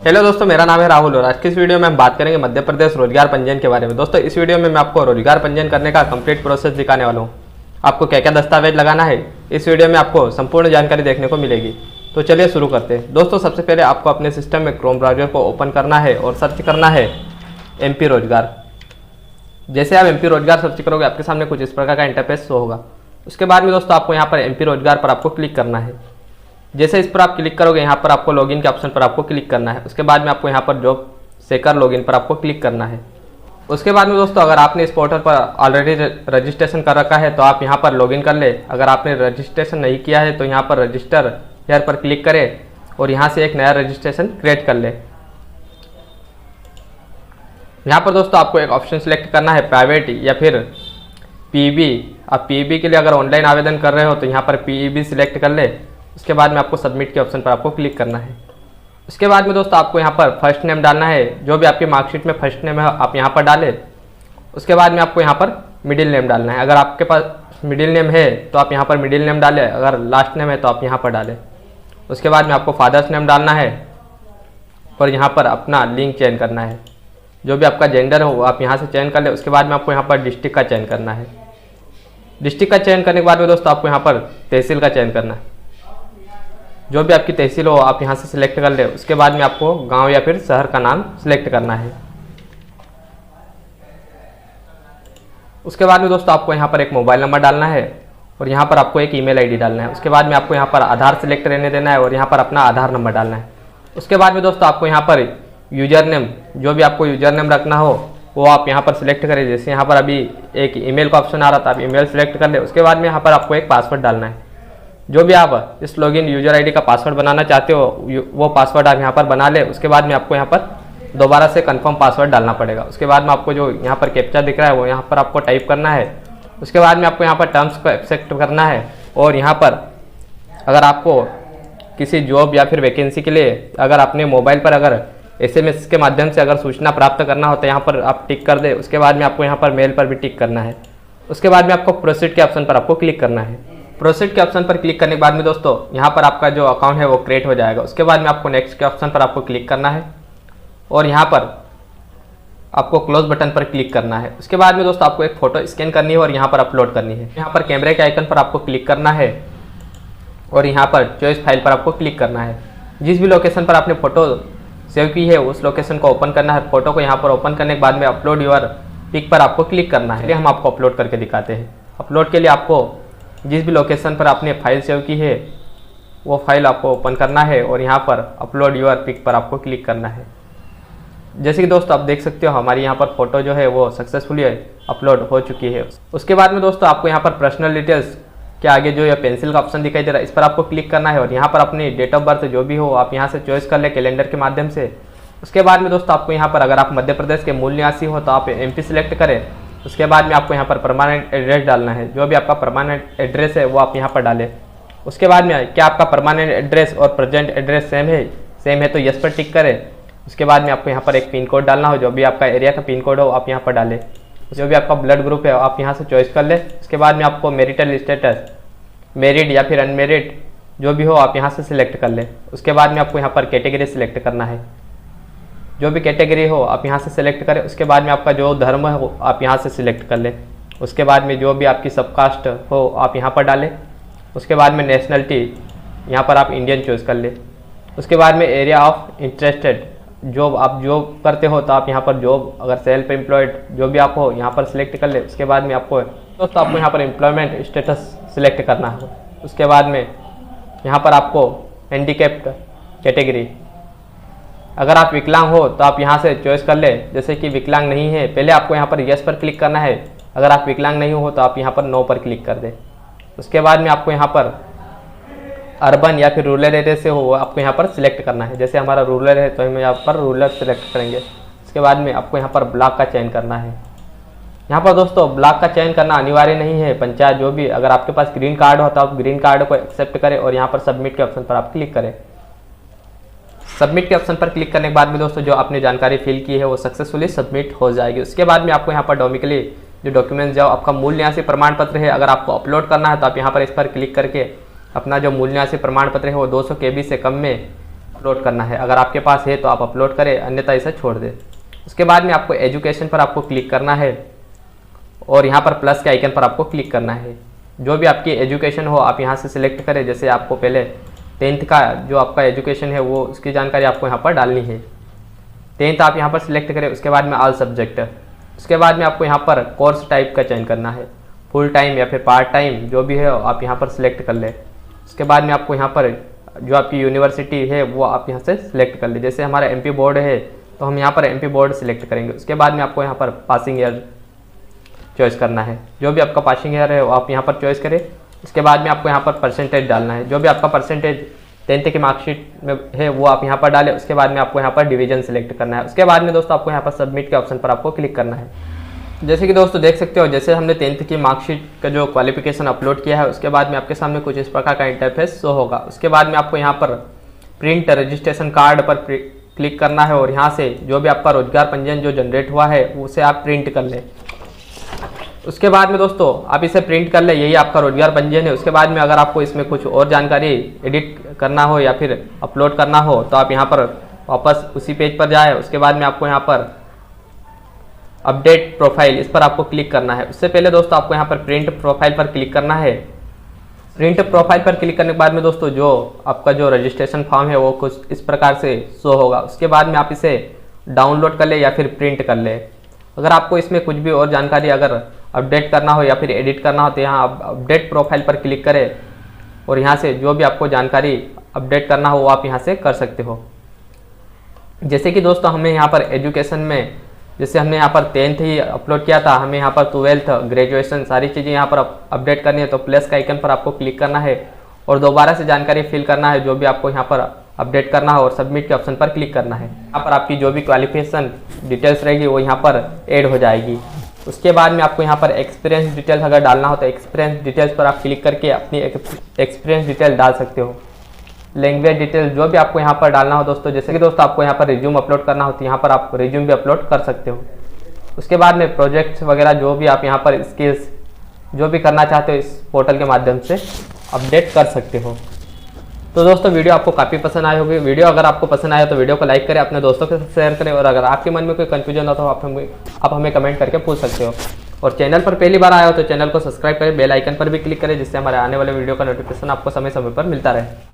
Hello दोस्तों, मेरा नाम है राहुल और आज की इस वीडियो में हम बात करेंगे मध्य प्रदेश रोजगार पंजीयन के बारे में। दोस्तों, इस वीडियो में मैं आपको रोजगार पंजीयन करने का कंप्लीट प्रोसेस दिखाने वाला हूँ। आपको क्या क्या दस्तावेज लगाना है इस वीडियो में आपको संपूर्ण जानकारी देखने को मिलेगी। तो चलिए शुरू करते हैं। दोस्तों, सबसे पहले आपको अपने सिस्टम में क्रोम ब्राउजर को ओपन करना है और सर्च करना है MP रोजगार। जैसे आप MP रोजगार सर्च करोगे आपके सामने कुछ इस प्रकार का इंटरफेस शो होगा। उसके बाद में दोस्तों आपको यहाँ पर MP रोजगार पर आपको क्लिक करना है। जैसे इस पर आप क्लिक करोगे यहाँ पर आपको लॉगिन के ऑप्शन पर आपको क्लिक करना है। उसके बाद में आपको यहाँ पर जॉब सेकर लॉगिन पर आपको क्लिक करना है। उसके बाद में दोस्तों अगर आपने इस पोर्टल पर ऑलरेडी रजिस्ट्रेशन कर रखा है तो आप यहाँ पर लॉगिन कर ले। अगर आपने रजिस्ट्रेशन नहीं किया है तो यहाँ पर रजिस्टर हेयर पर क्लिक करें और यहाँ से एक नया रजिस्ट्रेशन क्रिएट कर ले। यहाँ पर दोस्तों आपको एक ऑप्शन सिलेक्ट करना है, प्राइवेट या फिर PEB। आप PEB के लिए अगर ऑनलाइन आवेदन कर रहे हो तो यहाँ पर PEB सिलेक्ट कर ले। उसके बाद में आपको सबमिट के ऑप्शन पर आपको क्लिक करना है। उसके बाद में दोस्तों आपको यहाँ पर फर्स्ट नेम डालना है, जो भी आपकी मार्कशीट में फर्स्ट नेम है आप यहाँ पर डालें। उसके बाद में आपको यहाँ पर मिडिल नेम डालना है। अगर आपके पास मिडिल नेम है तो आप यहाँ पर मिडिल नेम डालें, अगर लास्ट नेम है तो आप यहाँ पर डालें। उसके बाद में आपको फादर्स नेम डालना है और यहाँ पर अपना लिंग चयन करना है। जो भी आपका जेंडर हो आप यहाँ से चयन कर ले। उसके बाद में आपको यहाँ पर डिस्ट्रिक्ट का चयन करना है। डिस्ट्रिक्ट का चयन करने के बाद में दोस्तों आपको यहाँ पर तहसील का चयन करना है। जो भी आपकी तहसील हो आप यहाँ से सिलेक्ट कर ले। उसके बाद में आपको गांव या फिर शहर का नाम सिलेक्ट करना है। उसके बाद में दोस्तों आपको यहाँ पर एक मोबाइल नंबर डालना है और यहाँ पर आपको एक ईमेल आईडी डालना है। उसके बाद में आपको यहाँ पर आधार सिलेक्ट रहने देना है और यहाँ पर अपना आधार नंबर डालना है। उसके बाद में दोस्तों आपको यहाँ पर यूजर नेम, जो भी आपको यूजर नेम रखना हो वो आप यहाँ पर सिलेक्ट करें। जैसे यहाँ पर अभी एक ईमेल का ऑप्शन आ रहा था, आप ईमेल सिलेक्ट कर ले। उसके बाद में यहाँ पर आपको एक पासवर्ड डालना है। जो भी आप इस लॉगिन यूजर आईडी का पासवर्ड बनाना चाहते हो वो पासवर्ड आप यहाँ पर बना ले। उसके बाद में आपको यहाँ पर दोबारा से कंफर्म पासवर्ड डालना पड़ेगा। उसके बाद में आपको जो यहाँ पर कैप्चा दिख रहा है वो यहाँ पर आपको टाइप करना है। उसके बाद में आपको यहाँ पर टर्म्स को एक्सेप्ट करना है और यहाँ पर अगर आपको किसी जॉब या फिर वैकेंसी के लिए अगर अपने मोबाइल पर अगर SMS के माध्यम से अगर सूचना प्राप्त करना हो तो यहाँ पर आप टिक कर दे। उसके बाद में आपको यहाँ पर मेल पर भी टिक करना है। उसके बाद में आपको प्रोसीड के ऑप्शन पर आपको क्लिक करना है। प्रोसीड के ऑप्शन पर क्लिक करने के बाद में दोस्तों यहाँ पर आपका जो अकाउंट है वो क्रिएट हो जाएगा। उसके बाद में आपको नेक्स्ट के ऑप्शन पर आपको क्लिक करना है और यहाँ पर आपको क्लोज बटन पर क्लिक करना है। उसके बाद में दोस्तों आपको एक फ़ोटो स्कैन करनी है और यहाँ पर अपलोड करनी है। यहाँ पर कैमरे के आइकन पर आपको क्लिक करना है और यहाँ पर चॉइस फाइल पर आपको क्लिक करना है। जिस भी लोकेशन पर आपने फ़ोटो सेव की है उस लोकेशन को ओपन करना है। फोटो को यहाँ पर ओपन करने के बाद में अपलोड योर पिक पर आपको क्लिक करना है। हम आपको अपलोड करके दिखाते हैं। अपलोड के लिए आपको जिस भी लोकेशन पर आपने फाइल सेव की है वो फाइल आपको ओपन करना है और यहाँ पर अपलोड योर पिक पर आपको क्लिक करना है। जैसे कि दोस्तों आप देख सकते हो हमारी यहाँ पर फोटो जो है वो सक्सेसफुली अपलोड हो चुकी है। उसके बाद में दोस्तों आपको यहाँ पर पर्सनल डिटेल्स के आगे जो ये पेंसिल का ऑप्शन दिखाई दे रहा है इस पर आपको क्लिक करना है और यहाँ पर अपनी डेट ऑफ बर्थ जो भी हो आप यहाँ से चॉइस कर ले कैलेंडर के माध्यम से। उसके बाद में दोस्तों आपको यहाँ पर अगर आप मध्य प्रदेश के मूल निवासी हो तो आप MP सिलेक्ट करें। उसके बाद में आपको यहाँ पर परमानेंट एड्रेस डालना है। जो भी आपका परमानेंट एड्रेस है वो आप यहाँ पर डालें। उसके बाद में क्या आपका परमानेंट एड्रेस और प्रेजेंट एड्रेस सेम है तो यस पर टिक करें। उसके बाद में आपको यहाँ पर एक पिन कोड डालना हो, जो भी आपका एरिया का पिन कोड हो आप यहाँ पर डालें। जो भी आपका ब्लड ग्रुप है आप यहाँ से चॉइस कर ले। उसके बाद में आपको मैरिटल स्टेटस, मैरिड या फिर अनमेरिड जो भी हो आप यहाँ से सिलेक्ट कर ले। उसके बाद में आपको यहाँ पर कैटेगरी सिलेक्ट करना है। जो भी कैटेगरी हो आप यहाँ से सिलेक्ट करें। उसके बाद में आपका जो धर्म है वो आप यहाँ से सिलेक्ट कर ले। उसके बाद में जो भी आपकी सबकास्ट हो आप यहाँ पर डालें। उसके बाद में नेशनलिटी यहाँ पर आप इंडियन चूज़ कर ले। उसके बाद में एरिया ऑफ इंटरेस्टेड, जॉब आप जॉब करते हो तो आप यहाँ पर जॉब अगर सेल्फ एम्प्लॉयड जो भी आप हो यहाँ पर सिलेक्ट कर ले। उसके बाद में आपको दोस्तों आपको यहाँ पर एम्प्लॉयमेंट स्टेटस सिलेक्ट करना है। उसके बाद में यहाँ पर आपको हैंडीकैप्ड कैटेगरी, अगर आप विकलांग हो तो आप यहाँ से चॉइस कर ले। जैसे कि विकलांग नहीं है पहले आपको यहाँ पर यस पर क्लिक करना है। अगर आप विकलांग नहीं हो तो आप यहाँ पर नो पर क्लिक कर दे। उसके बाद में आपको यहाँ पर अर्बन या फिर रूरल एरिया से हो आपको यहाँ पर सिलेक्ट करना है। जैसे हमारा रूरल है तो हम यहाँ पर रूरल सिलेक्ट करेंगे। उसके बाद में आपको यहाँ पर ब्लॉक का चयन करना है। यहाँ पर दोस्तों ब्लॉक का चयन करना अनिवार्य नहीं है। पंचायत जो भी अगर आपके पास ग्रीन कार्ड हो तो आप ग्रीन कार्ड को एक्सेप्ट करें और यहाँ पर सबमिट के ऑप्शन पर आप क्लिक करें। सबमिट के ऑप्शन पर क्लिक करने के बाद में दोस्तों जो आपने जानकारी फिल की है वो सक्सेसफुली सबमिट हो जाएगी। उसके बाद में आपको यहाँ पर डोमिकली जो डॉक्यूमेंट्स जो आपका मूल निवासी प्रमाण पत्र है अगर आपको अपलोड करना है तो आप यहाँ पर इस पर क्लिक करके अपना जो मूल निवासी प्रमाण पत्र है वो 200 KB से कम में अपलोड करना है। अगर आपके पास है तो आप अपलोड करें, अन्यथा इसे छोड़ दें। उसके बाद में आपको एजुकेशन पर आपको क्लिक करना है और यहाँ पर प्लस के आइकन पर आपको क्लिक करना है। जो भी आपकी एजुकेशन हो आप यहाँ से सिलेक्ट करें। जैसे आपको पहले 10th का जो आपका एजुकेशन है वो उसकी जानकारी आपको यहाँ पर डालनी है। 10th आप यहाँ पर सिलेक्ट करें। उसके बाद में ऑल सब्जेक्ट, उसके बाद में आपको यहाँ पर कोर्स टाइप का चयन करना है, फुल टाइम या फिर पार्ट टाइम जो भी है आप यहाँ पर सिलेक्ट कर लें। उसके बाद में आपको यहाँ पर जो आपकी यूनिवर्सिटी है वो आप यहाँ से सिलेक्ट कर लें। जैसे हमारा MP बोर्ड है तो हम यहाँ पर MP बोर्ड सिलेक्ट करेंगे। उसके बाद में आपको यहाँ पर पासिंग ईयर चॉइस करना है। जो भी आपका पासिंग ईयर है वो आप यहाँ पर चॉइस करें। उसके बाद में आपको यहाँ पर परसेंटेज डालना है। जो भी आपका परसेंटेज 10th की मार्कशीट में है वो आप यहाँ पर डालें। उसके बाद में आपको यहाँ पर डिवीजन सेलेक्ट करना है। उसके बाद में दोस्तों आपको यहाँ पर सबमिट के ऑप्शन पर आपको क्लिक करना है। जैसे कि दोस्तों देख सकते हो, जैसे हमने 10th की मार्कशीट का जो क्वालिफिकेशन अपलोड किया है उसके बाद में आपके सामने कुछ इस प्रकार का इंटरफेस शो होगा। उसके बाद में आपको यहाँ पर प्रिंट रजिस्ट्रेशन कार्ड पर क्लिक करना है और यहाँ से जो भी आपका रोजगार पंजीयन जो जनरेट हुआ है उसे आप प्रिंट कर लें। उसके बाद में दोस्तों आप इसे प्रिंट कर ले, यही आपका रोजगार पंजीयन है। उसके बाद में अगर आपको इसमें कुछ और जानकारी एडिट करना हो या फिर अपलोड करना हो तो आप यहाँ पर वापस उसी पेज पर जाए। उसके बाद में आपको यहाँ पर अपडेट प्रोफाइल, इस पर आपको क्लिक करना है। उससे पहले दोस्तों आपको यहाँ पर प्रिंट प्रोफाइल पर क्लिक करना है। प्रिंट प्रोफाइल पर क्लिक करने के बाद में दोस्तों जो आपका जो रजिस्ट्रेशन फॉर्म है वो कुछ इस प्रकार से शो होगा। उसके बाद में आप इसे डाउनलोड कर ले या फिर प्रिंट कर ले। अगर आपको इसमें कुछ भी और जानकारी अगर अपडेट करना हो या फिर एडिट करना हो तो यहाँ आप अपडेट प्रोफाइल पर क्लिक करें और यहाँ से जो भी आपको जानकारी अपडेट करना हो वो आप यहाँ से कर सकते हो। जैसे कि दोस्तों हमें यहाँ पर एजुकेशन में जैसे हमने यहाँ पर 10th ही अपलोड किया था, हमें यहाँ पर 12th ग्रेजुएशन सारी चीज़ें यहाँ पर अपडेट करनी है तो प्लस का आइकन पर आपको क्लिक करना है और दोबारा से जानकारी फिल करना है जो भी आपको यहाँ पर अपडेट करना हो और सबमिट के ऑप्शन पर क्लिक करना है। यहाँ पर आपकी जो भी क्वालिफिकेशन डिटेल्स रहेगी वो यहाँ पर ऐड हो जाएगी। उसके बाद में आपको यहाँ पर एक्सपीरियंस डिटेल्स अगर डालना हो तो एक्सपीरियंस डिटेल्स पर आप क्लिक करके अपनी एक्सपीरियंस डिटेल डाल सकते हो। लैंग्वेज डिटेल्स जो भी आपको यहाँ पर डालना हो दोस्तों, जैसे कि दोस्तों आपको यहाँ पर रिज्यूम अपलोड करना हो तो यहाँ पर आप रिज्यूम भी अपलोड कर सकते हो। उसके बाद में प्रोजेक्ट्स वगैरह जो भी आप यहाँ पर स्किल्स जो भी करना चाहते हो इस पोर्टल के माध्यम से अपडेट कर सकते हो। तो दोस्तों वीडियो आपको काफ़ी पसंद आई होगी। वीडियो अगर आपको पसंद आया तो वीडियो को लाइक करें, अपने दोस्तों के साथ शेयर करें और अगर आपके मन में कोई कन्फ्यूजन हो तो आप हमें कमेंट करके पूछ सकते हो। और चैनल पर पहली बार आया हो तो चैनल को सब्सक्राइब करें, बेल आइकन पर भी क्लिक करें जिससे हमारे आने वाले वीडियो का नोटिफिकेशन आपको समय समय पर मिलता रहे।